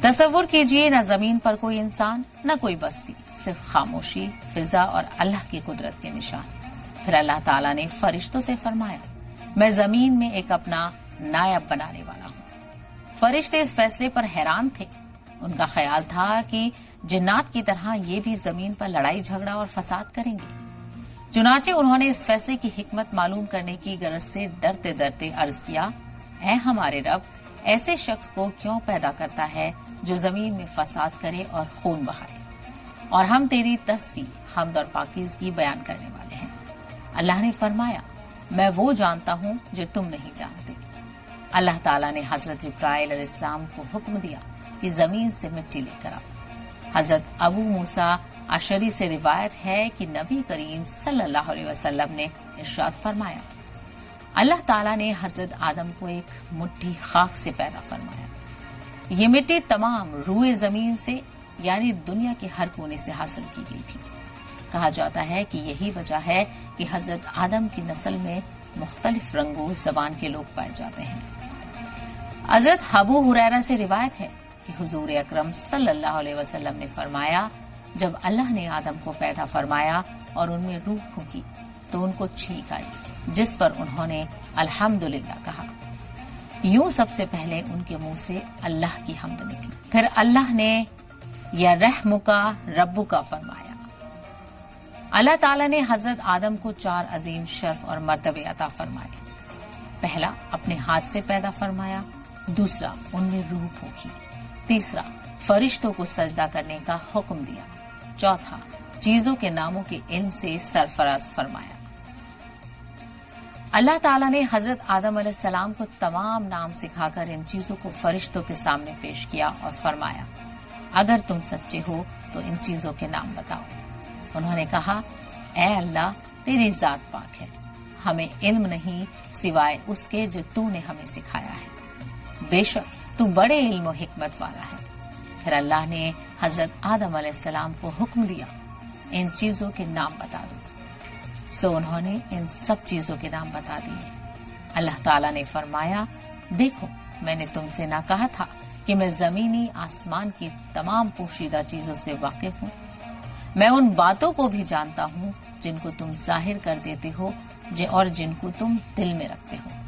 تصور کیجئے نہ زمین پر کوئی انسان نہ کوئی بستی، صرف خاموشی، فضا اور اللہ کی قدرت کے نشان۔ پھر اللہ تعالیٰ نے فرشتوں سے فرمایا میں زمین میں ایک اپنا نائب بنانے والا ہوں۔ فرشتے اس فیصلے پر حیران تھے۔ ان کا خیال تھا کہ جنات کی طرح یہ بھی زمین پر لڑائی جھگڑا اور فساد کریں گے۔ چنانچہ انہوں نے اس فیصلے کی حکمت معلوم کرنے کی غرض سے ڈرتے ڈرتے عرض کیا اے ہمارے رب، ایسے شخص کو کیوں پیدا کرتا ہے جو زمین میں فساد کرے اور خون بہائے؟ اور ہم تیری تسبیح، حمد اور پاکیزگی بیان کرنے والے ہیں۔ اللہ نے فرمایا میں وہ جانتا ہوں جو تم نہیں جانتے۔ اللہ تعالیٰ نے حضرت جبرائیل علیہ السلام کو حکم دیا کہ زمین سے مٹی لے کر آؤ۔ حضرت ابو موسیٰ اشعری سے روایت ہے کہ نبی کریم صلی اللہ علیہ وسلم نے ارشاد فرمایا اللہ تعالیٰ نے حضرت آدم کو ایک مٹھی خاک سے پیدا فرمایا۔ یہ مٹی تمام روئے زمین سے یعنی دنیا کے ہر کونے سے حاصل کی گئی تھی۔ کہا جاتا ہے کہ یہی وجہ ہے کہ حضرت آدم کی نسل میں مختلف رنگوں زبان کے لوگ پائے جاتے ہیں۔ حضرت ابو ہریرہ سے روایت ہے کہ حضور اکرم صلی اللہ علیہ وسلم نے فرمایا جب اللہ نے آدم کو پیدا فرمایا اور ان میں روح پھونکی تو ان کو چھینک آئی، جس پر انہوں نے الحمدللہ کہا۔ یوں سب سے پہلے ان کے منہ سے اللہ کی حمد نکلی۔ پھر اللہ نے یا رحمکا ربکا فرمایا۔ اللہ تعالیٰ نے حضرت آدم کو 4 عظیم شرف اور مرتبے عطا فرمائے۔ پہلا اپنے ہاتھ سے پیدا فرمایا، دوسرا ان میں روح پھونکی، تیسرا فرشتوں کو سجدہ کرنے کا حکم دیا، چوتھا چیزوں کے ناموں کے علم سے سرفراز فرمایا۔ اللہ تعالیٰ نے حضرت آدم علیہ السلام کو تمام نام سکھا کر ان چیزوں کو فرشتوں کے سامنے پیش کیا اور فرمایا اگر تم سچے ہو تو ان چیزوں کے نام بتاؤ۔ انہوں نے کہا اے اللہ تیری ذات پاک ہے، ہمیں علم نہیں سوائے اس کے جو تو نے ہمیں سکھایا ہے، بے شک تو بڑے علم و حکمت والا ہے۔ پھر اللہ نے حضرت آدم علیہ السلام کو حکم دیا ان چیزوں کے نام بتا دو، سو انہوں نے ان سب چیزوں کے نام بتا دیے۔ اللہ تعالیٰ نے فرمایا دیکھو میں نے تم سے نہ کہا تھا کہ میں زمینی آسمان کی تمام پوشیدہ چیزوں سے واقف ہوں، میں ان باتوں کو بھی جانتا ہوں جن کو تم ظاہر کر دیتے ہو اور جن کو تم دل میں رکھتے ہو۔